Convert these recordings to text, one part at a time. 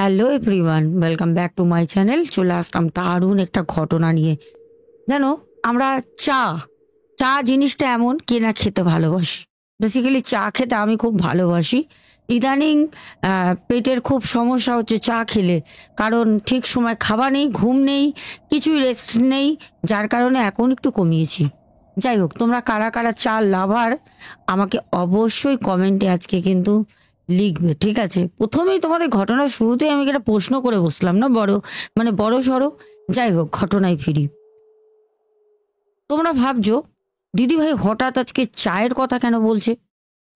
Hello everyone, welcome back to my channel. চলে আসলাম দারুণ একটা ঘটনা নিয়ে। জানো, আমরা চা চা জিনিসটা এমন কে না খেতে ভালোবাসি। বেসিক্যালি চা খেতে আমি খুব ভালোবাসি। ইদানিং পেটের খুব সমস্যা হচ্ছে চা খেলে, কারণ ঠিক সময় খাওয়া নেই, ঘুম নেই, কিছুই রেস্ট নেই, যার কারণে এখন একটু কমিয়েছি। যাই হোক, তোমরা কারা কারা চা লাভার আমাকে অবশ্যই কমেন্টে আজকে কিন্তু লিখবে, ঠিক আছে? প্রথমেই তোমাদের ঘটনার শুরুতেই আমি একটা প্রশ্ন করে বসলাম না, বড় সড়ো। যাই হোক, ঘটনায় ফিরি। তোমরা ভাবছো দিদি ভাই হঠাৎ আজকে চায়ের কথা কেন বলছে?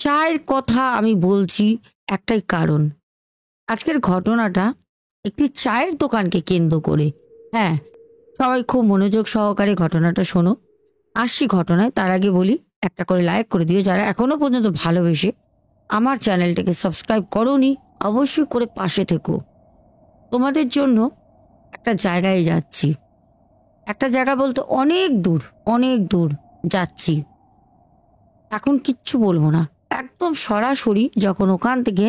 চায়ের কথা আমি বলছি একটাই কারণ। আজকের ঘটনাটা একটি চায়ের দোকানকে কেন্দ্র করে। হ্যাঁ, সবাই খুব মনোযোগ সহকারে ঘটনাটা শোনো। আসছি ঘটনায়, তার আগে বলি একটা করে লাইক করে দিও যারা এখনো পর্যন্ত ভালোবেসে আমার চ্যানেলটাকে সাবস্ক্রাইব করোনি, অবশ্যই করে পাশে থেকো। তোমাদের জন্য একটা জায়গায় যাচ্ছি। একটা জায়গা বলতে অনেক দূর, অনেক দূর যাচ্ছি। এখন কিচ্ছু বলবো না, একদম সরাসরি যখন ওখান থেকে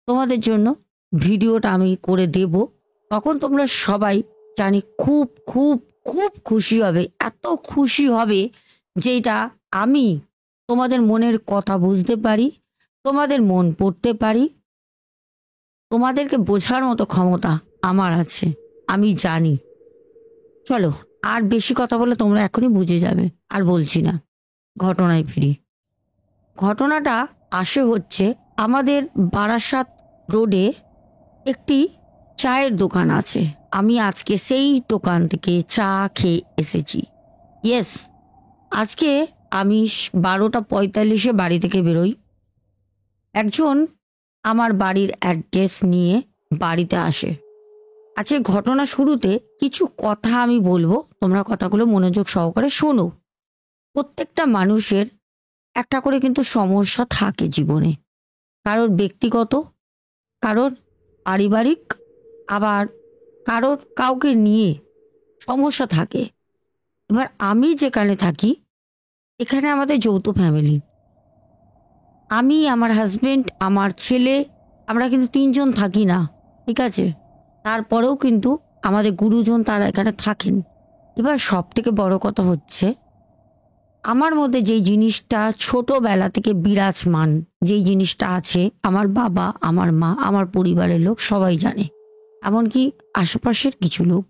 তোমাদের জন্য ভিডিওটা আমি করে দেব, তখন তোমরা সবাই জানি খুব খুব খুব খুশি হবে। এত খুশি হবে যেটা আমি তোমাদের মনের কথা বুঝতে পারি, তোমাদের মন পড়তে পারি, তোমাদেরকে বোঝার মতো ক্ষমতা আমার আছে, আমি জানি। চলো, আর বেশি কথা বলে তোমরা এখনই বুঝে যাবে, আর বলছি না। ঘটনায় ফিরি। ঘটনাটা আসে হচ্ছে আমাদের বারাসাত রোডে একটি চায়ের দোকান আছে। আমি আজকে সেই দোকান থেকে চা খেয়ে এসেছি। ইয়েস, আজকে আমি 12:45 বাড়ি থেকে বেরোই। একজন আমার বাড়ির অ্যাড্রেস নিয়ে বাড়িতে আসে। আজকে ঘটনা শুরুতে কিছু কথা আমি বলবো, তোমরা কথাগুলো মনোযোগ সহকারে শোনো। প্রত্যেকটা মানুষের একটা করে কিন্তু সমস্যা থাকে জীবনে, কারোর ব্যক্তিগত, কারোর পারিবারিক, আবার কারোর কাউকে নিয়ে সমস্যা থাকে। এবার আমি যেখানে থাকি, এখানে আমাদের যৌথ ফ্যামিলি। আমি, আমার হাজবেন্ড, আমার ছেলে, আমরা কিন্তু তিনজন থাকি না, ঠিক আছে? তারপরেও কিন্তু আমাদের গুরুজন তারা এখানে থাকেন। এবার সব থেকে বড় কথা হচ্ছে, আমার মধ্যে যেই জিনিসটা ছোটবেলা থেকে বিরাজমান, যেই জিনিসটা আছে, আমার বাবা, আমার মা, আমার পরিবারের লোক সবাই জানে, এমনকি আশেপাশের কিছু লোক।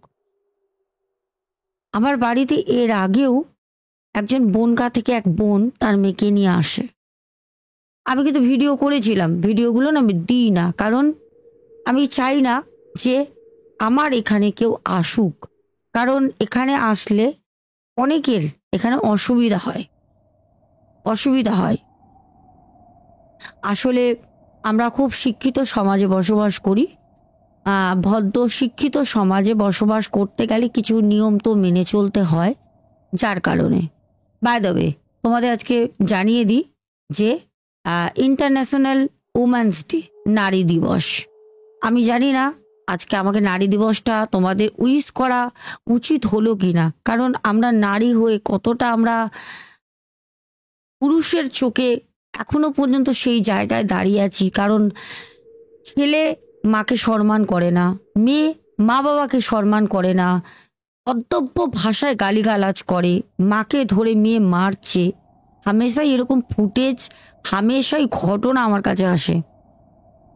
আমার বাড়িতে এর আগেও একজন বনগা থেকে এক বোন তার মেয়েকে নিয়ে আসে। আমি কিন্তু ভিডিও করেছিলাম, ভিডিওগুলো না আমি দিই না, কারণ আমি চাই না যে আমার এখানে কেউ আসুক, কারণ এখানে আসলে অনেকের এখানে অসুবিধা হয়, অসুবিধা হয়। আসলে আমরা খুব শিক্ষিত সমাজে বসবাস করি। ভদ্র শিক্ষিত সমাজে বসবাস করতে গেলে কিছু নিয়ম তো মেনে চলতে হয়, যার কারণে। বাই দ্য ওয়ে, তোমাদের আজকে জানিয়ে দিই যে ইন্টারন্যাশনাল উমেন্স ডে, নারী দিবস। আমি জানি না আজকে আমাকে নারী দিবসটা তোমাদের উইশ করা উচিত হলো কিনা, কারণ আমরা নারী হয়ে কতটা আমরা পুরুষের চোখে এখনো পর্যন্ত সেই জায়গায় দাঁড়িয়ে আছি। কারণ ছেলে মাকে সম্মান করে না, মেয়ে মা বাবাকে সম্মান করে না, অদব্য ভাষায় গালিগালাজ করে, মাকে ধরে মেয়ে মারছে। হামেশাই এরকম ফুটেজ, হামেশাই ঘটনা আমার কাছে আসে।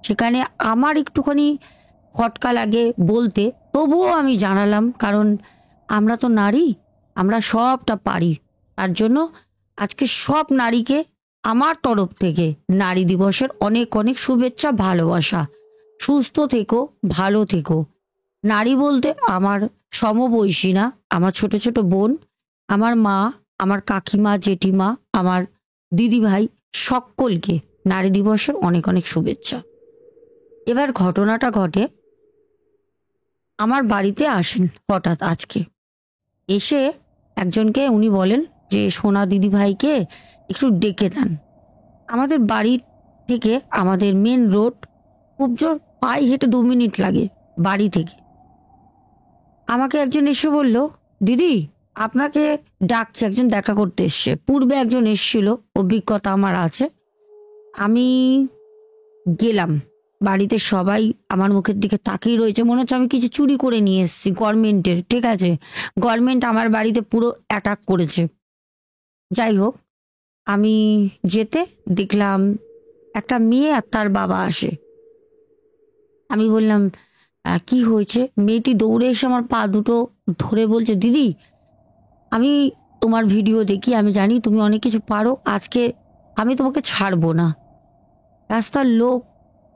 সেখানে আমার একটুখানি খটকা লাগে বলতে, তবুও আমি জানালাম, কারণ আমরা তো নারী, আমরা সবটা পারি। তার জন্য আজকে সব নারীকে আমার তরফ থেকে নারী দিবসের অনেক অনেক শুভেচ্ছা, ভালোবাসা। সুস্থ থেকো, ভালো থেকো। নারী বলতে আমার সমবয়সী না, আমার ছোট ছোট বোন, আমার মা, আমার কাকিমা, জেঠিমা, আমার দিদি ভাই, সকলকে নারী দিবসের অনেক অনেক শুভেচ্ছা। এবার ঘটনাটা ঘটে, আমার বাড়িতে আসেন হঠাৎ আজকে এসে একজনকে, উনি বলেন যে সোনা দিদি ভাইকে একটু ডেকে দেন। আমাদের বাড়ি থেকে আমাদের মেন রোড, খুব জোর পায়ে হেঁটে 2 মিনিট লাগে বাড়ি থেকে। আমাকে একজন এসে বলল, দিদি আপনাকে ডাকছে, একজন দেখা করতে এসছে। পূর্বে একজন এসছিল, অভিজ্ঞতা আমার আছে। আমি গেলাম বাড়িতে সবাই আমার মুখের দিকে তাকিয়ে রয়েছে, মনে হচ্ছে আমি কিছু চুরি করে নিয়ে এসেছি গভর্নমেন্টের। ঠিক আছে, গভর্নমেন্ট আমার বাড়িতে পুরো অ্যাটাক করেছে। যাই হোক, আমি যেতে দেখলাম একটা মেয়ে আর তার বাবা আসে। আমি বললাম কি হয়েছে? মেয়েটি দৌড়ে এসে আমার পা দুটো ধরে বলছে, দিদি আমি তোমার ভিডিও দেখি, আমি জানি তুমি অনেক কিছু পারো, আজকে আমি তোমাকে ছাড়বো না। রাস্তার লোক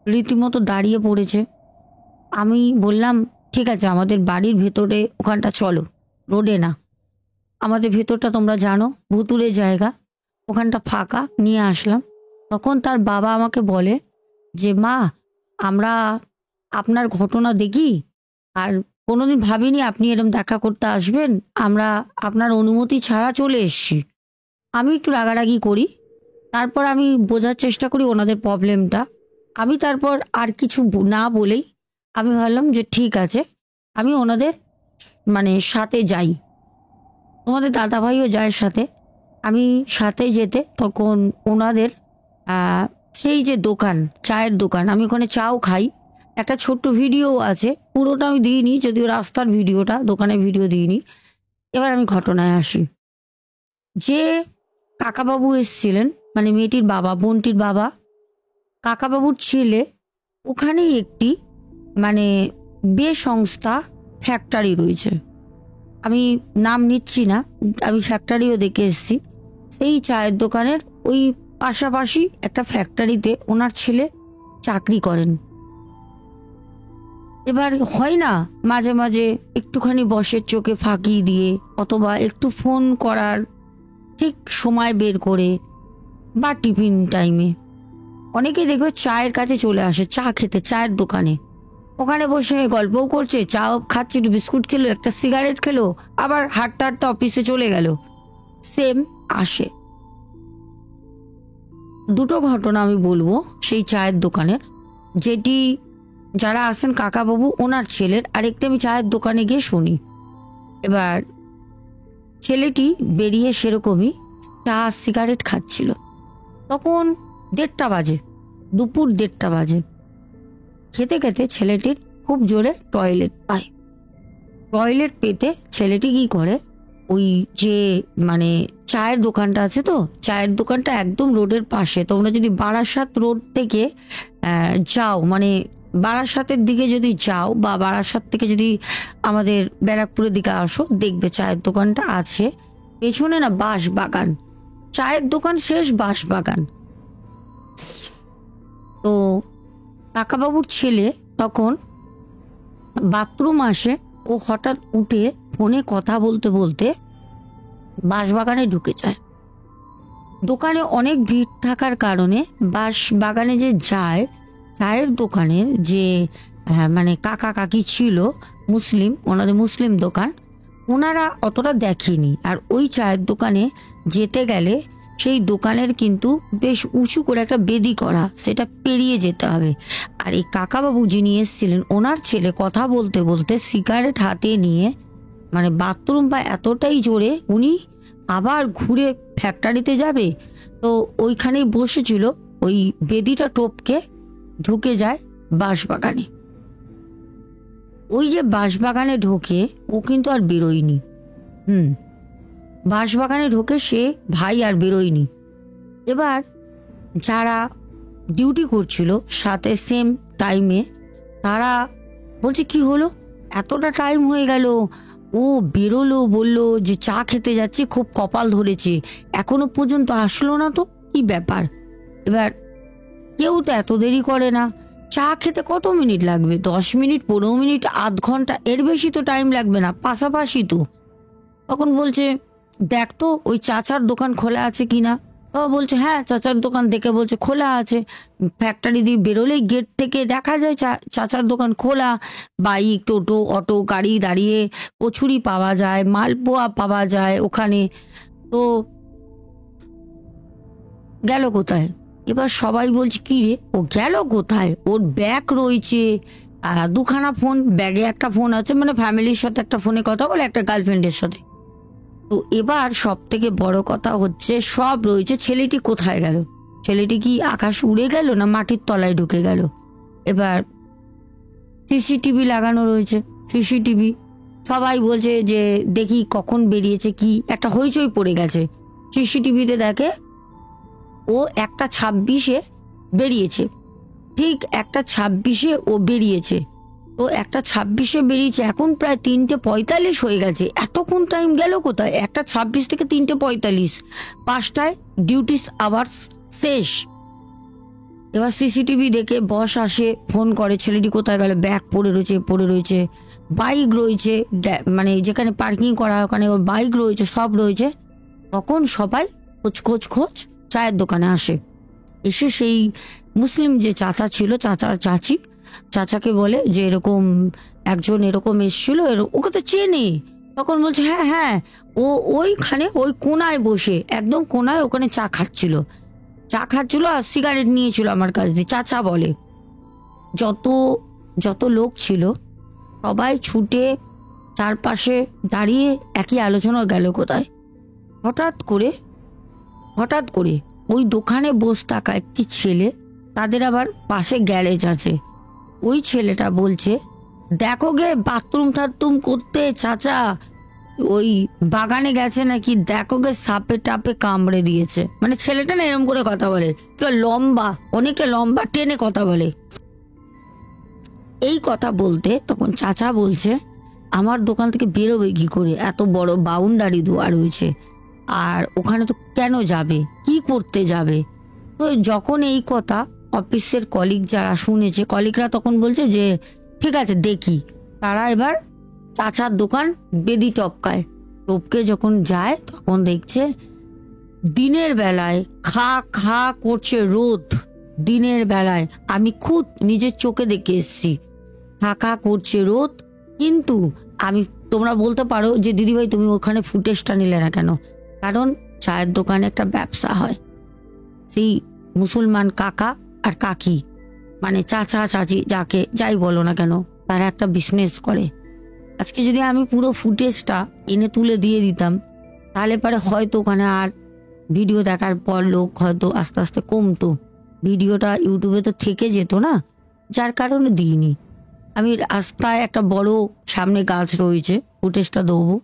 রীতিমতো দাঁড়িয়ে পড়েছে। আমি বললাম ঠিক আছে, আমাদের বাড়ির ভেতরে ওখানটা চলো, রোডে না, আমাদের ভেতরটা তোমরা জানো ভুতুরে জায়গা, ওখানটা ফাঁকা, নিয়ে আসলাম। তখন তার বাবা আমাকে বলে যে মা, আমরা আপনার ঘটনা দেখি আর কোনোদিন ভাবিনি আপনি এরকম দেখা করতে আসবেন, আমরা আপনার অনুমতি ছাড়া চলে এসেছি। আমি একটু রাগারাগি করি, তারপর আমি বোঝার চেষ্টা করি ওনাদের প্রবলেমটা। আমি তারপর আর কিছু না বলেই আমি ভাবলাম যে ঠিক আছে, আমি ওনাদের মানে সাথে যাই, তোমাদের দাদাভাইও যায় সাথে। আমি সাথে যেতে তখন ওনাদের সেই যে দোকান, চায়ের দোকান, আমি ওখানে চাও খাই, একটা ছোট্ট ভিডিও আছে, পুরোটা আমি দিইনি, যদিও রাস্তার ভিডিওটা, দোকানের ভিডিও দিইনি। এবার আমি ঘটনায় আসি। যে কাকাবাবু এসেছিলেন, মানে মেয়েটির বাবা, বোনটির বাবা, কাকাবাবুর ছেলে, ওখানেই একটি মানে বেসংস্থা ফ্যাক্টরি রয়েছে, আমি নাম নিচ্ছি না, আমি ফ্যাক্টরিও দেখে এসেছি। সেই চায়ের দোকানের ওই পাশাপাশি একটা ফ্যাক্টরিতে ওনার ছেলে চাকরি করেন। এবার হয় না মাঝে মাঝে একটুখানি বসের চোখে ফাঁকি দিয়ে অথবা একটু ফোন করার ঠিক সময় বের করে বা টিফিন টাইমে অনেকেই দেখবে চায়ের কাছে চলে আসে চা খেতে, চায়ের দোকানে, ওখানে বসে গল্পও করছে, চাও খাচ্ছে, একটু বিস্কুট খেলো, একটা সিগারেট খেলো, আবার হাঁটতে হাঁটতে অফিসে চলে গেল, সেম আসে। দুটো ঘটনা আমি বলবো সেই চায়ের দোকানের, যেটি যারা আসেন কাকাবাবু ওনার ছেলের, আরেকটা আমি চায়ের দোকানে গিয়ে শুনি। এবার ছেলেটি বেরিয়ে সেরকমই চা সিগারেট খাচ্ছিল, তখন 1:30 বাজে, দুপুর 1:30 বাজে। খেতে খেতে ছেলেটির খুব জোরে টয়লেট পায়। টয়লেট পেতে ছেলেটি কি করে, ওই যে মানে চায়ের দোকানটা আছে, তো চায়ের দোকানটা একদম রোডের পাশে, তোমরা যদি বারাসাত রোড থেকে যাও, মানে বারাসাতের দিকে যদি যাও বা বারাসাত থেকে যদি আমাদের ব্যারাকপুরের দিকে আসো, দেখবে চায়ের দোকানটা আছে পেছনে না বাঁশ বাগান, চায়ের দোকান শেষ বাঁশ বাগান। তো কাকাবাবুর ছেলে তখন বাথরুম আসে, ও হঠাৎ উঠে ফোনে কথা বলতে বলতে বাঁশবাগানে ঢুকে যায়। দোকানে অনেক ভিড় থাকার কারণে বাঁশবাগানে যে যায়, চায়ের দোকানের যে মানে কাকা কাকি ছিল মুসলিম, ওনাদের মুসলিম দোকান, ওনারা অতটা দেখেনি। আর ওই চায়ের দোকানে যেতে গেলে সেই দোকানের কিন্তু বেশ উঁচু করে একটা বেদি করা, সেটা পেরিয়ে যেতে হবে। আর এই কাকাবাবু যিনি এসেছিলেন, ওনার ছেলে কথা বলতে বলতে সিগারেট হাতে নিয়ে মানে বাথরুম বা এতটাই জোরে উনি আবার ঘুরে ফ্যাক্টরিতে যাবে, তো ওইখানেই বসেছিল, ওই বেদিটা টপকে ঢুকে যায় বাঁশবাগানে। ওই যে বাঁশবাগানে ঢোকে, ও কিন্তু আর বেরোয়নি। বাঁশবাগানে ঢোকে সে ভাই, আর বেরোয়নি। এবার যারা ডিউটি করছিল সাথে সেম টাইমে, তারা বলছে কি হলো, এতটা টাইম হয়ে গেল, ও বেরোলো, বললো যে চা খেতে যাচ্ছে, খুব কপাল ধরেছে, এখনো পর্যন্ত আসলো না, তো কি ব্যাপার। এবার কেউ তো এত দেরি করে না, চা খেতে কত মিনিট লাগবে, 10 মিনিট, 15 মিনিট, আধ ঘন্টা, এর বেশি তো টাইম লাগবে না, পাশাপাশি তো। তখন বলছে দেখ তো ওই চাচার দোকান খোলা আছে কিনা। ও বলছে হ্যাঁ, চাচার দোকান দেখে বলছে খোলা আছে, ফ্যাক্টরি দিয়ে বেরোলেই গেট থেকে দেখা যায় চাচার দোকান খোলা, বাইক, টোটো, অটো, গাড়ি দাঁড়িয়ে, কচুরি পাওয়া যায়, মালপোয়া পাওয়া যায় ওখানে। তো গেল কোথায়? এবার সবাই বলছে কি রে, ও গেল কোথায়, ওর ব্যাগ রয়েছে, 2খানা ফোন, ব্যাগে একটা ফোন আছে, মানে ফ্যামিলির সাথে একটা ফোনে কথা বলে, একটা গার্লফ্রেন্ডের সাথে। তো এবার সব থেকে বড় কথা হচ্ছে সব রয়েছে, ছেলেটি কোথায় গেল, ছেলেটি কি আকাশ উড়ে গেল না মাটির তলায় ঢুকে গেল? এবার সিসিটিভি লাগানো রয়েছে, সিসিটিভি সবাই বলছে যে দেখি কখন বেরিয়েছে, কি একটা হইচই পড়ে গেছে। সিসিটিভিতে দেখে ও 1:26-এ বেরিয়েছে, ঠিক 1:26-এ ও বেরিয়েছে। তো 1:26-এ বেরিয়েছে, এখন প্রায় 3:45 হয়ে গেছে। এতক্ষণ টাইম গেল কোথায়? 1:26 থেকে 3:45, 5টায় ডিউটি আওয়ার্স শেষ। এবার সিসিটিভি দেখে বস আসে, ফোন করে ছেলেটি কোথায় গেল, ব্যাগ পড়ে রয়েছে, বাইক রয়েছে, মানে যেখানে পার্কিং করা ওখানে ওর বাইক রয়েছে, সব রয়েছে। তখন সবাই খোঁজ চায়ের দোকানে আসে। এসে সেই মুসলিম যে চাচা ছিল, চাচাকে বলে যে এরকম একজন এরকম এসেছিল, ওকে তো চেনে। তখন বলছে হ্যাঁ হ্যাঁ, ও ওইখানে ওই কোনায় বসে, একদম কোনায় ওখানে চা খাচ্ছিল আর সিগারেট নিয়েছিল আমার কাছ দিয়ে। চাচা বলে যত লোক ছিল সবাই ছুটে চারপাশে দাঁড়িয়ে একই আলোচনা গেল কোথায়। হঠাৎ করে ওই দোকানে বসে থাকা একটি ছেলে, তাদের আবার পাশে গ্যারেজ আছে, ওই ছেলেটা বলছে দেখো গে বাথরুম টাথরুম করতে চাচা ওই বাগানে গেছে নাকি, দেখো গে সাপে টাপে কামড়ে দিয়েছে। মানে ছেলেটা না এরম করে কথা বলে, অনেকটা লম্বা টেনে কথা বলে। এই কথা বলতে তখন চাচা বলছে আমার দোকান থেকে বেরোবে কি করে, এত বড় বাউন্ডারি দেওয়া রয়েছে, আর ওখানে তো কেন যাবে, কি করতে যাবে। তো যখন এই কথা অফিসের কলিগ যারা শুনেছে, কলিগরা তখন বলছে যে ঠিক আছে দেখি। তারা এবার চাচার দোকান বেদি টপকে যখন যায়, তখন দেখছে দিনের বেলায় খা করছে রোদ। দিনের বেলায় আমি খুদ নিজের চোখে দেখে এসছি, খা করছে রোদ। কিন্তু তোমরা বলতে পারো যে দিদিভাই তুমি ওখানে ফুটেজটা নিলে না কেন? কারণ চায়ের দোকানে একটা ব্যবসা হয়, সেই মুসলমান কাকা আর কাকি, মানে চাচা চাচি যাই বলো না কেন, তারা একটা বিজনেস করে। আজকে যদি আমি পুরো ফুটেজটা এনে তুলে দিয়ে দিতাম, তাহলে পরে হয়তো ওখানে আর ভিডিও দেখার পর লোক হয়তো আস্তে আস্তে কমতো, ভিডিওটা ইউটিউবে তো থেকে যেত না, যার কারণে দিইনি। আমি রাস্তায় একটা বড় সামনে গাছ রয়েছে, ফুটেজটা দেবো।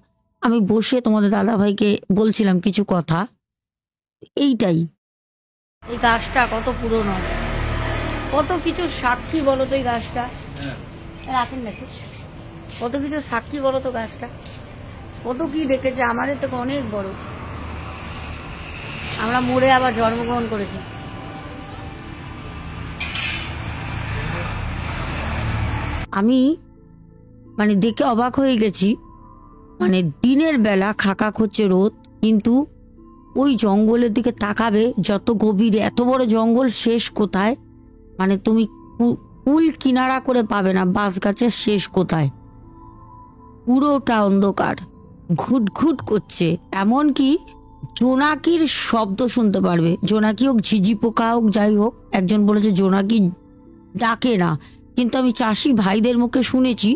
আমি বসে তোমাদের দাদাভাইকে বলছিলাম কিছু কথা। এইটাই, এই গাছটা কত পুরনো, কত কিছু সাক্ষী বলো তো এই গাছটা, রাখেন নাকি, কত কিছু সাক্ষী বলো তো গাছটা, কত কি দেখেছে। আমাদের থেকে অনেক বড়, আমরা মরে আবার জন্মগ্রহণ করেছি। আমি মানে দেখে অবাক হয়ে গেছি, মানে দিনের বেলা খাকা হচ্ছে রোদ, কিন্তু ওই জঙ্গলের দিকে তাকাবে যত গভীরে, এত বড় জঙ্গল শেষ কোথায়, মানে তুমি কুল কিনারা করে পাবে না, বাঁশ গাছের শেষ কোথায়, পুরোটা অন্ধকার, ঘুট করছে। এমনকি জোনাকির শব্দ শুনতে পারবে, জোনাকি হোক ঝিঝি পোকা হোক যাই হোক। একজন বলেছে জোনাকি ডাকে না, কিন্তু আমি চাষি ভাইদের মুখে শুনেছি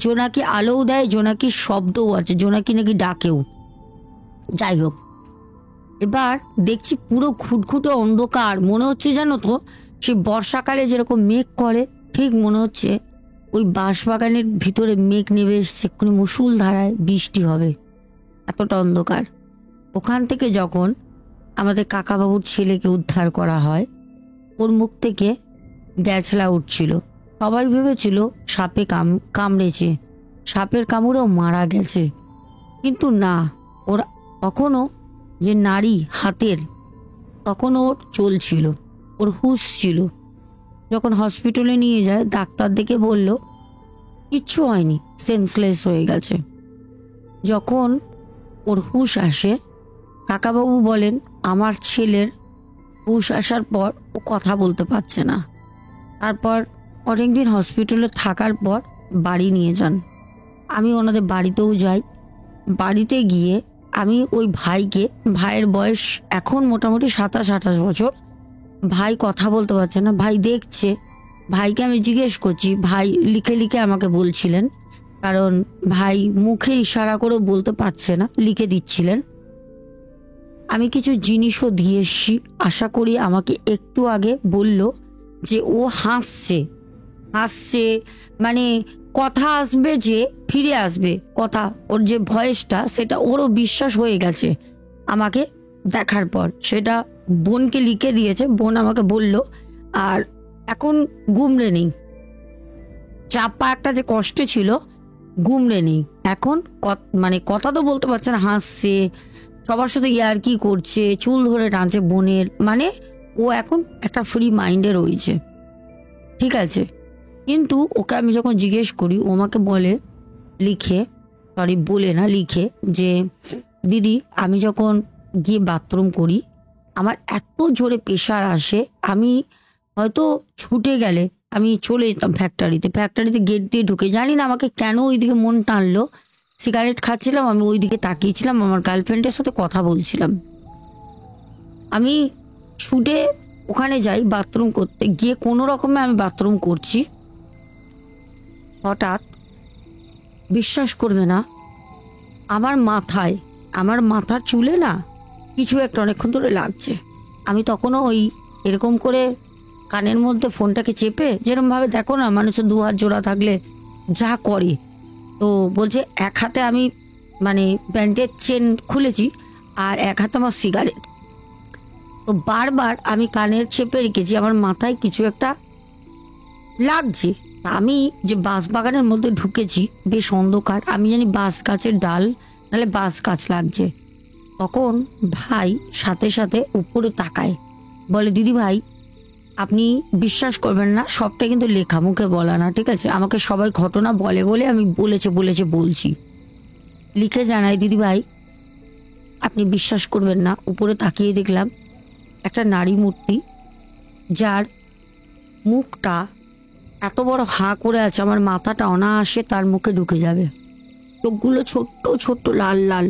জোনাকি আলোও দেয়, জোনাকির শব্দও আছে, জোনাকি নাকি ডাকেও। যাই হোক, এবার দেখছি পুরো ঘুটঘুটে অন্ধকার, মনে হচ্ছে জানো তো সে বর্ষাকালে যেরকম মেঘ করে, ঠিক মনে হচ্ছে ওই বাঁশবাগানের ভিতরে মেঘ নেমে এসছে, কোনো মুষুল ধারায় বৃষ্টি হবে, এতটা অন্ধকার। ওখান থেকে যখন আমাদের কাকাবাবুর ছেলেকে উদ্ধার করা হয়, ওর মুখ থেকে গ্যাছলা উঠছিল, সবাই ভেবেছিল সাপে কামড়েছে, সাপের কামড়েও মারা গেছে। কিন্তু না, ওর তখনও যে নারী হাতের, তখন ওর চলছিল, ওর হুঁশ ছিল। যখন হসপিটালে নিয়ে যায়, ডাক্তার দেখে বলল কিচ্ছু হয়নি, সেন্সলেস হয়ে গেছে। যখন ওর হুঁশ আসে, কাকাবাবু বলেন আমার ছেলের হুঁশ আসার পর ও কথা বলতে পারছে না। তারপর অনেকদিন হসপিটালে থাকার পর বাড়ি নিয়ে যান। আমি ওনাদের বাড়িতেও যাই। বাড়িতে গিয়ে আমি ওই ভাইয়ের বয়স এখন মোটামুটি 27-28 বছর, ভাই কথা বলতে পারছে না, ভাই দেখছে। ভাইকে আমি জিজ্ঞেস করছি, ভাই লিখে আমাকে বলছিলেন, কারণ ভাই মুখে ইশারা করে বলতে পারছে না, লিখে দিচ্ছিলেন। আমি কিছু জিনিসও দিয়ে এসছি, আশা করি আমাকে একটু আগে বলল যে ও হাসছে, হাসছে, মানে কথা আসবে যে ফিরে আসবে, কথা ওর যে ভয়েসটা সেটা ওরও বিশ্বাস হয়ে গেছে আমাকে দেখার পর। সেটা বোনকে লিখে দিয়েছে, বোন আমাকে বলল। আর এখন গুমড়ে নেই, চাপা একটা যে কষ্ট ছিল গুমড়ে নেই এখন। মানে কথা তো বলতে পারছে না, হাসছে, সবার সাথে ইয়ার্কি করছে, চুল ধরে টানছে বোনের, মানে ও এখন একটা ফ্রি মাইন্ডে রয়েছে, ঠিক আছে। কিন্তু ওকে আমি যখন জিজ্ঞেস করি, ও আমাকে বলে লিখে, সরি বলে না লিখে, যে দিদি আমি যখন গিয়ে বাথরুম করি আমার এত জোরে প্রেশার আসে, আমি হয়তো ছুটে গেলে আমি চলে যেতাম ফ্যাক্টরিতে গেট দিয়ে ঢুকে, জানি না আমাকে কেন ওইদিকে মন টানলো। সিগারেট খাচ্ছিলাম, আমি ওইদিকে তাকিয়েছিলাম, আমার গার্লফ্রেন্ডের সাথে কথা বলছিলাম, আমি ছুটে ওখানে যাই বাথরুম করতে, গিয়ে কোনো রকমে আমি বাথরুম করছি, হঠাৎ বিশ্বাস করবে না আমার মাথায়, আমার মাথার চুলে না কিছু একটা অনেকক্ষণ ধরে লাগছে। আমি তখনও ওই এরকম করে কানের মধ্যে ফোনটাকে চেপে, যেরকম ভাবে দেখো না মানুষের দু হাত জোড়া থাকলে যা করে, তো বলছে এক হাতে আমি মানে প্যান্টের চেন খুলেছি আর এক হাতে আমার সিগারেট, তো বারবার আমি কানের চেপে রেখেছি, আমার মাথায় কিছু একটা লাগছে। আমি যে বাঁশ বাগানের মধ্যে ঢুকেছি, বেশ অন্ধকার, আমি জানি বাঁশ গাছের ডাল নাহলে বাঁশ গাছ লাগছে। তখন ভাই সাথে সাথে উপরে তাকায়, বলে দিদি ভাই আপনি বিশ্বাস করবেন না, সবটা কিন্তু লেখা, মুখে বলা না, ঠিক আছে। আমাকে সবাই ঘটনা বলে বলে আমি বলছি, লিখে জানাই দিদি ভাই আপনি বিশ্বাস করবেন না, উপরে তাকিয়ে দেখলাম একটা নারী মূর্তি, যার মুখটা এত বড় হাঁ করে আছে, আমার মাথাটা অনায়াসে তার মুখে ঢুকে যাবে, চোখগুলো ছোট্ট ছোট্ট লাল লাল,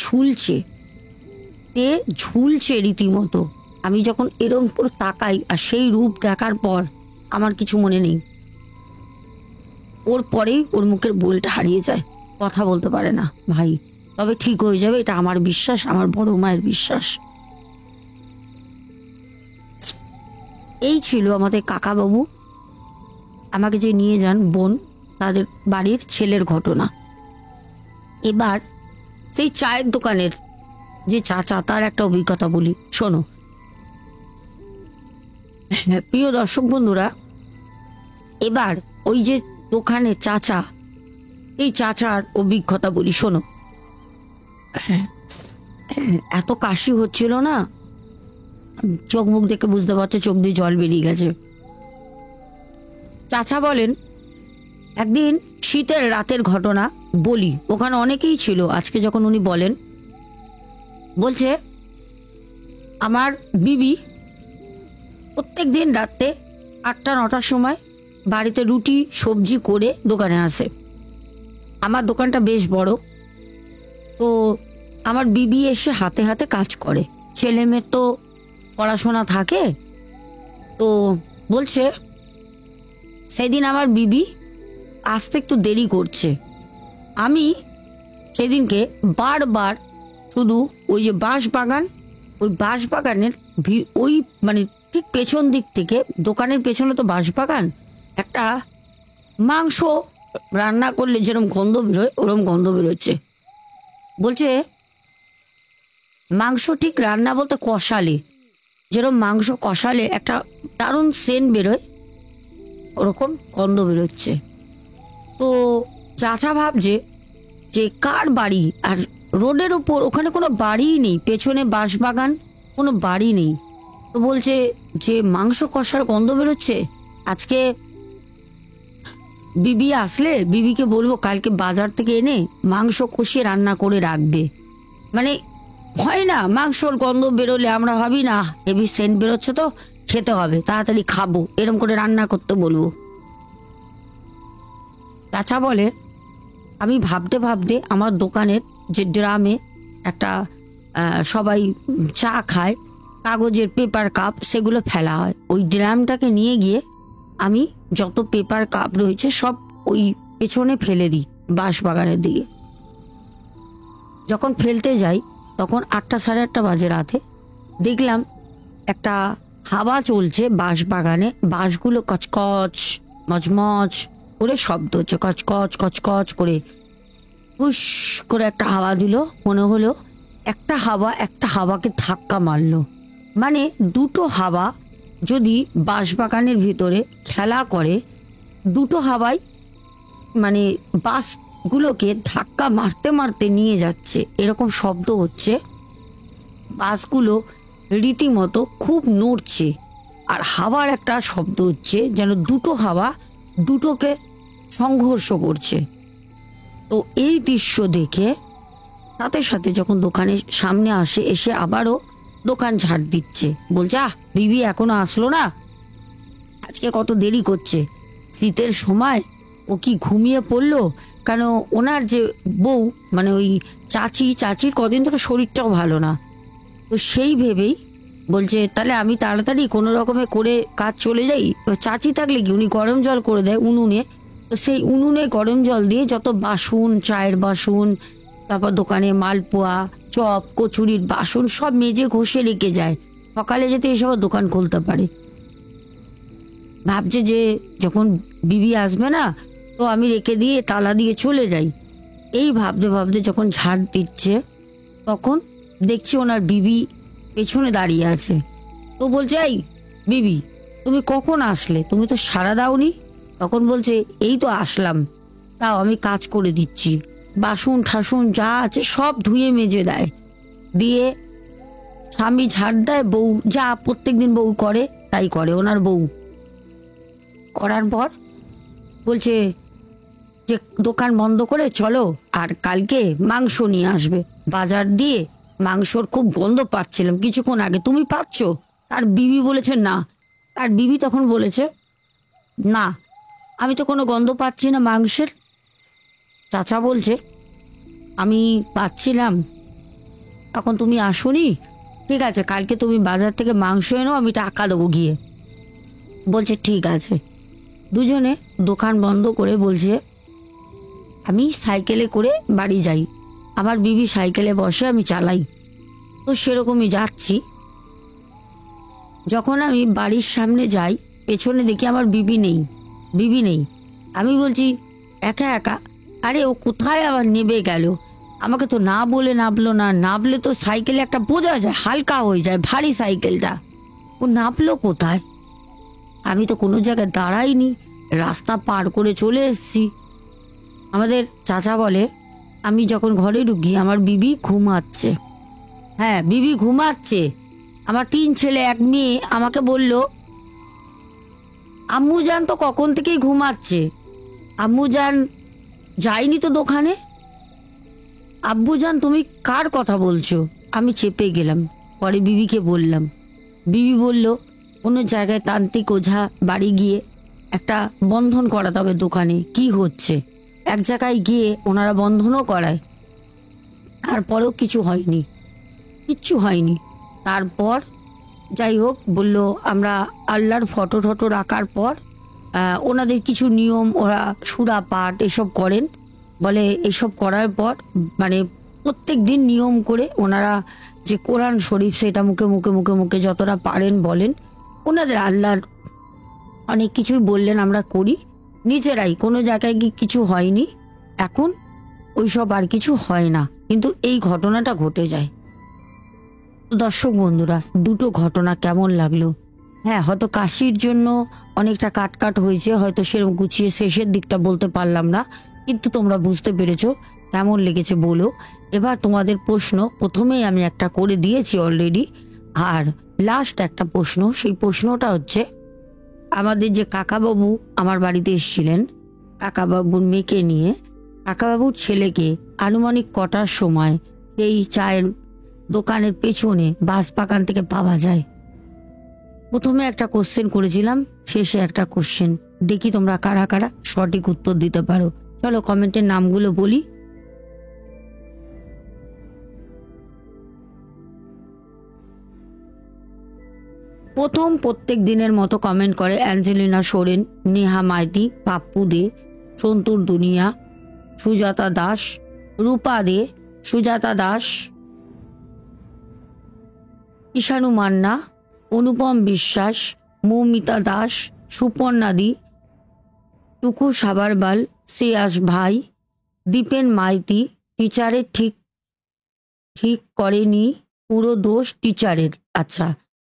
ঝুলছে ঝুলছে রীতিমতো। আমি যখন এরকম করে তাকাই আর সেই রূপ দেখার পর আমার কিছু মনে নেই, ওর পরেই ওর মুখের বোলটা হারিয়ে যায়, কথা বলতে পারে না ভাই, তবে ঠিক হয়ে যাবে, এটা আমার বিশ্বাস, আমার বড় মায়ের বিশ্বাস। এই ছিল আমাদের কাকাবাবু আমাকে যে নিয়ে যান বোন, তাদের বাড়ির ছেলের ঘটনা। এবার সেই চায়ের দোকানের যে চাচা, তার একটা অভিজ্ঞতা বলি, শোনো। প্রিয় দর্শক বন্ধুরা, এবার ওই যে দোকানের চাচা, এই চাচার অভিজ্ঞতা বলি, শোনো। এত কাশি হচ্ছিল না, চোখ মুখ দেখে বুঝতে পারছো চোখ দিয়ে জল বেরিয়ে গেছে। চাচা বলেন একদিন শীতের রাতের ঘটনা বলি, ওখানে অনেকেই ছিল আজকে যখন উনি বলেন, বলছে আমার বিবি প্রত্যেক দিন রাতে 8টা-9টার সময় বাড়িতে রুটি সবজি করে দোকানে আসে। আমার দোকানটা বেশ বড়, তো আমার বিবি এসে হাতে হাতে কাজ করে, ছেলে মেয়ে তো পড়াশোনা থাকে, তো বলছে সেদিন আমার বিবি আসতে একটু দেরি করছে। আমি সেদিনকে বারবার শুধু ওই যে বাঁশ বাগান, ওই বাঁশ বাগানের ওই মানে ঠিক পেছন দিক থেকে, দোকানের পেছনে তো বাঁশ বাগান, একটা মাংস রান্না করলে যেরকম গন্ধ বেরোয় ওরকম গন্ধ বেরোচ্ছে। বলছে মাংস ঠিক রান্না বলতে কষালে, যেরকম মাংস কষালে একটা দারুণ সেন্ট বেরোয়, ওরকম গন্ধ বেরোচ্ছে। তো চাচা ভাবছে যে কার বাড়ি, আর রোডের উপর ওখানে কোনো বাড়িই নেই, পেছনে বাঁশবাগান, কোনো বাড়ি নেই। তো বলছে যে মাংস কষার গন্ধ বেরোচ্ছে, আজকে বিবি আসলে বিবিকে বলবো কালকে বাজার থেকে এনে মাংস কষিয়ে রান্না করে রাখবে। মানে হয় না, মাংসর গন্ধ বেরোলে আমরা ভাবি না হেভি সেন্ট বেরোচ্ছে, তো খেতে হবে, তাড়াতাড়ি খাবো, এরম করে রান্না করতে বলবো। চাচা বলে আমি ভাবতে ভাবতে আমার দোকানের যে ড্রামে একটা সবাই চা খায়, কাগজের পেপার কাপ, সেগুলো ফেলা হয়, ওই ড্রামটাকে নিয়ে গিয়ে আমি যত পেপার কাপ রয়েছে সব ওই পেছনে ফেলে দিই বাঁশবাগানের দিকে। যখন ফেলতে যাই তখন 8টা-8:30 বাজে রাতে, দেখলাম একটা হাওয়া চলছে বাঁশ বাগানে, বাঁশগুলো কচকচ মচমচ করে শব্দ হচ্ছে, কচকচ কচকচ করে। হুস করে একটা হাওয়া দিল, মনে হলো একটা হাওয়া একটা হাওয়াকে ধাক্কা মারলো। মানে দুটো হাওয়া যদি বাঁশবাগানের ভিতরে খেলা করে, দুটো হাওয়াই মানে বাসগুলোকে ধাক্কা মারতে মারতে নিয়ে যাচ্ছে, এরকম শব্দ হচ্ছে। বাসগুলো রীতিমতো খুব নড়ছে, আর হাওয়ার একটা শব্দ হচ্ছে যেন দুটো হাওয়া দুটোকে সংঘর্ষ করছে। তো এই দৃশ্য দেখে সাথে সাথে যখন দোকানের সামনে আসে, এসে আবারও দোকান ঝাড় দিচ্ছে, বলছে আহ বিবি এখনো আসলো না, আজকে কত দেরি করছে, শীতের সময় ও কি ঘুমিয়ে পড়লো? কেন ওনার যে বউ মানে ওই চাচির কদিন ধরে শরীরটাও ভালো না। তো সেই ভেবেই বলছে তাহলে আমি তাড়াতাড়ি কোনো রকমে করে কাজ চলে যাই। চাচি থাকলে কি উনি গরম জল করে দেয় উনুনে, তো সেই উনুনে গরম জল দিয়ে যত বাসন, চায়ের বাসন, তারপর দোকানে মালপোয়া চপ কচুরির বাসন সব মেজে ঘষে রেখে যায়, সকালে যেতে এসব দোকান খুলতে পারে। ভাবছে যে যখন বিবি আসবে না তো আমি রেখে দিয়ে তালা দিয়ে চলে যাই। এই ভাবতে ভাবতে যখন ঝাড় দিচ্ছে তখন দেখছি ওনার বিবি পেছনে দাঁড়িয়ে আছে। তো বলছে এই বিবি তুমি কখন আসলে, তুমি তো সাড়া দাওনি। তখন বলছে এই তো আসলাম, তাও আমি কাজ করে দিচ্ছি, বাসন ঠাসন যা আছে সব ধুয়ে মেজে দেয়, দিয়ে স্বামী ঝাড় দেয়, বউ যা প্রত্যেকদিন বউ করে তাই করে। ওনার বউ করার পর বলছে যে দোকান বন্ধ করে চলো, আর কালকে মাংস নিয়ে আসবে বাজার দিয়ে, মাংসর খুব গন্ধ পাচ্ছিলাম কিছুক্ষণ আগে, তুমি পাচ্ছ? তার বিবি বলেছে না। তার বিবি তখন বলেছে না আমি তো কোনো গন্ধ পাচ্ছি না মাংসের। চাচা বলছে আমি পাচ্ছিলাম, তখন তুমি আসোনি, ঠিক আছে কালকে তুমি বাজার থেকে মাংস এনো, আমি টাকা দেবো গিয়ে। বলছে ঠিক আছে। দুজনে দোকান বন্ধ করে বলছে আমি সাইকেলে করে বাড়ি যাই, আমার বিবি সাইকেলে বসে আমি চালাই। তো সেরকমই যাচ্ছি, যখন আমি বাড়ির সামনে যাই পেছনে দেখি আমার বিবি নেই, বিবি নেই। আমি বলছি একা একা, আরে ও কোথায় আবার নেবে গেল, আমাকে তো না বলে নামলো না, নামলে তো সাইকেলে একটা বোঝা যায় হালকা হয়ে যায় ভারী সাইকেলটা, ও নামলো কোথায়? আমি তো কোনো জায়গায় দাঁড়াইনি, রাস্তা পার করে চলে এসেছি। আমাদের চাচা বলে আমি যখন ঘরে ঢুকি আমার বিবি ঘুমাচ্ছে। হ্যাঁ বিবি ঘুমাচ্ছে, আমার 3 ছেলে 1 মেয়ে আমাকে বলল আম্মুজান তো কখন থেকেই ঘুমাচ্ছে, আম্মুজান যায়নি তো দোকানে। আব্বুজান তুমি কার কথা বলছো? আমি চেপে গেলাম, পরে বিবিকে বললাম। বিবি বলল কোনো জায়গায় তান্ত্রিক ওঝা বাড়ি গিয়ে একটা বন্ধন করাতে হবে দোকানে, কি হচ্ছে। এক জায়গায় গিয়ে ওনারা বন্ধনও করায়, তারপরেও কিছু হয়নি, কিচ্ছু হয়নি। তারপর যাই হোক বলল আমরা আল্লাহর ফটো টটো রাখার পর ওনাদের কিছু নিয়ম, ওরা সুরা পাঠ এসব করেন, বলে এসব করার পর মানে প্রত্যেক দিন নিয়ম করে ওনারা যে কোরআন শরীফ সেটা মুখে মুখে মুখে মুখে যতটা পারেন বলেন, ওনাদের আল্লাহর অনেক কিছুই বললেন আমরা করি নিজেরাই, কোনো জায়গায় গিয়ে কিছু হয়নি। এখন ওইসব আর কিছু হয় না, কিন্তু এই ঘটনাটা ঘটে যায়। দর্শক বন্ধুরা দুটো ঘটনা কেমন লাগলো? হ্যাঁ হয়তো কাশির জন্য অনেকটা কাটকাট হয়েছে, হয়তো সেরকম গুছিয়ে শেষের দিকটা বলতে পারলাম না, কিন্তু তোমরা বুঝতে পেরেছো কেমন লেগেছে বলো। এবার তোমাদের প্রশ্ন প্রথমেই আমি একটা করে দিয়েছি অলরেডি, আর লাস্ট একটা প্রশ্ন, সেই প্রশ্নটা হচ্ছে আমাদের যে কাকাবাবু আমার বাড়িতে এসেছিলেন, কাকাবাবুর মেয়েকে নিয়ে, কাকাবাবুর ছেলেকে আনুমানিক কটার সময় সেই চায়ের দোকানের পেছনে বাঁশবাগান থেকে পাওয়া যায়? প্রথমে একটা কোশ্চেন করেছিলাম, শেষে একটা কোশ্চেন, দেখি তোমরা কারা কারা সঠিক উত্তর দিতে পারো। চলো কমেন্টের নামগুলো বলি। প্রথম প্রত্যেক দিনের মতো কমেন্ট করে অ্যাঞ্জেলিনা সোরেন, নেহা মাইতি, পাপ্পু দে, সন্তুর দুনিয়া, সুজাতা দাস, রূপা দে, সুজাতা দাস, ঈশানু মান্না, অনুপম বিশ্বাস, মৌমিতা দাস, সুপর্ণাদি, টুকু সাবারবাল, শ্রেয়াস ভাই, দীপেন মাইতি, টিচারের ঠিক ঠিক করেনি, পুরো দোষ টিচারের। আচ্ছা,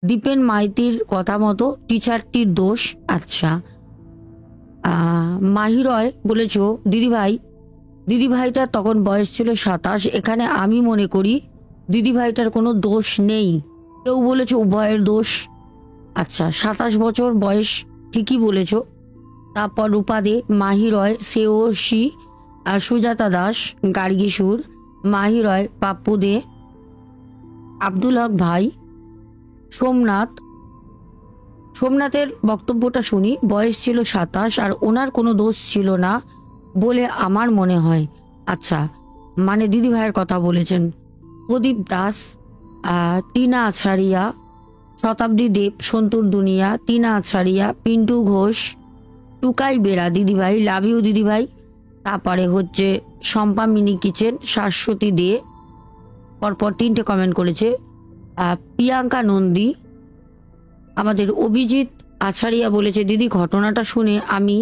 দীপেন মাইতির কথা মতো টিচারটির দোষ। আচ্ছা, মাহিরয় বলেছ দিদিভাইটার তখন বয়স ছিল 27। এখানে আমি মনে করি দিদিভাইটার কোনো দোষ নেই। কেউ বলেছ উভয়ের দোষ। আচ্ছা, 27 বছর বয়স, ঠিকই বলেছ। তারপর রূপা দে, মাহিরয়, শ্রেয়সী, সুজাতা দাস, গার্গীসুর, মাহিরয়, পাপ্পু দে, আব্দুল হক ভাই, সোমনাথের বক্তব্যটা শুনি। বয়স ছিল 27 আর ওনার কোনো দোষ ছিল না বলে আমার মনে হয়। আচ্ছা, মানে দিদি ভাইয়ের কথা বলেছেন। প্রদীপ দাস, টিনা আছাড়িয়া, শতাব্দী দেব, সন্তুর দুনিয়া, টিনা আছাড়িয়া, পিন্টু ঘোষ, টুকাই বেরা দিদিভাই, লাভ ইউ দিদিভাই। তারপরে হচ্ছে শম্পা মিনি কিচেন, শাশ্বতী দে, পরপর 3টে কমেন্ট করেছে। প্রিয়াঙ্কা নন্দী, আমাদের অভিজিৎ আছাড়িয়া বলেছে দিদি ঘটনাটা শুনে আমি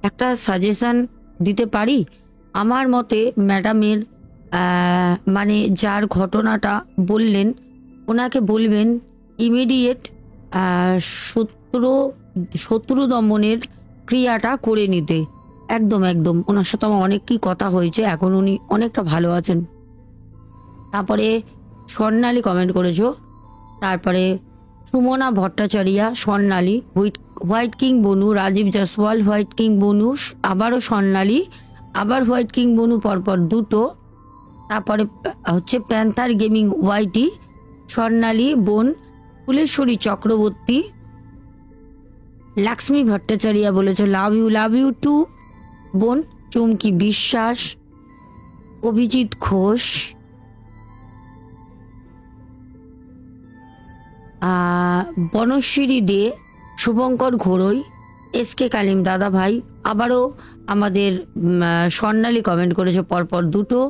একটা সাজেশন দিতে পারি। আমার মতে ম্যাডামের মানে যার ঘটনাটা বললেন ওনাকে বলবেন ইমিডিয়েট শত্রু দমনের ক্রিয়াটা করে নিতে। একদম একদম, ওনার সাথে আমার অনেক কি কথা হয়েছে, এখন উনি অনেকটা ভালো আছেন। তারপরে স্বর্ণালী কমেন্ট করেছো। তারপরে সুমনা ভট্টাচার্যা, স্বর্ণালী, হোয়াইট কিং বনু, রাজীব জসওয়াল, হোয়াইট কিং বনু, আবারও স্বর্ণালী, আবার হোয়াইট কিং বনু, পরপর 2টো। তারপরে হচ্ছে প্যান্থার গেমিং ওয়াইটি, স্বর্ণালী বোন, ফুলেশ্বরী চক্রবর্তী, লক্ষ্মী ভট্টাচার্যা বলেছে লাভ ইউ টু বোন, চুমকি বিশ্বাস, অভিজিৎ ঘোষ, বনশ্রী দে, শুভঙ্কর ঘোড়ই, এসকে কালিম দাদা ভাই, আবারও আমাদের স্বর্ণালী কমেন্ট করেছে পরপর 2টো,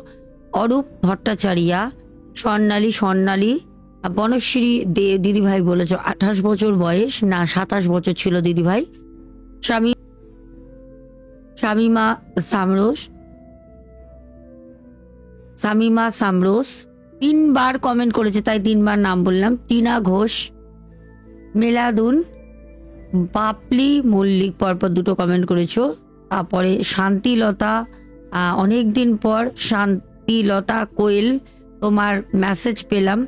অরূপ ভট্টাচার্যা, স্বর্ণালী, বনশ্রী দে দিদিভাই বলেছ 28 বছর বয়স, না 27 বছর ছিল দিদিভাই। শামিমা সামরোস 3বার কমেন্ট করেছে, তাই 3বার নাম বললাম। টিনা ঘোষ, মেলাদুন, বাপলি মল্লিক, পরপর 2টো কমেন্ট করেছো। তারপরে শান্তিলতা, অনেকদিন পর শান্তিলতা কোয়েল, তোমার মেসেজ পেলাম।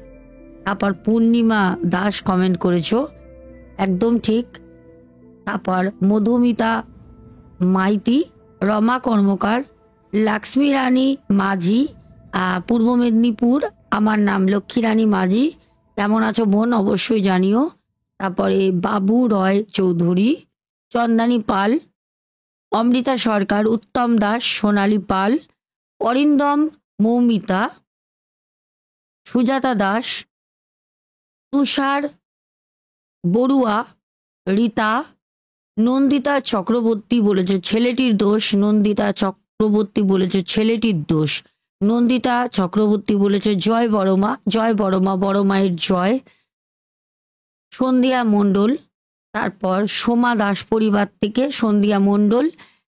তারপর পূর্ণিমা দাস কমেন্ট করেছো, একদম ঠিক। তারপর মধুমিতা মাইতি, রমা কর্মকার, লক্ষ্মী রানী মাঝি, পূর্ব মেদিনীপুর, আমার নাম লক্ষ্মী রানী মাঝি। কেমন আছো বোন, অবশ্যই জানিও। তারপরে বাবু রয় চৌধুরী, চন্দানী পাল, অমৃতা সরকার, উত্তম দাস, সোনালী পাল, অরিন্দম, মৌমিতা, সুজাতা দাস, তুষার বড়ুয়া, রীতা, নন্দিতা চক্রবর্তী বলেছে ছেলেটির দোষ, নন্দিতা চক্রবর্তী বলেছে ছেলেটির দোষ, নন্দিতা চক্রবর্তী বলেছে জয় বড়মা, বড় মায়ের জয়, সন্ধ্যা মণ্ডল, তারপর সোমা দাস পরিবার থেকে সন্ধ্যা মণ্ডল,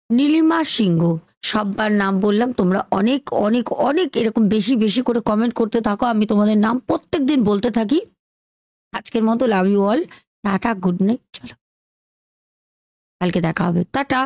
নীলিমা সিংহ। সববার নাম বললাম, তোমরা অনেক অনেক অনেক এরকম বেশি বেশি করে কমেন্ট করতে থাকো, আমি তোমাদের নাম প্রত্যেকদিন বলতে থাকি। আজকের মতো love you all, tata, good night, চলো কালকে দেখা হবে, টাটা।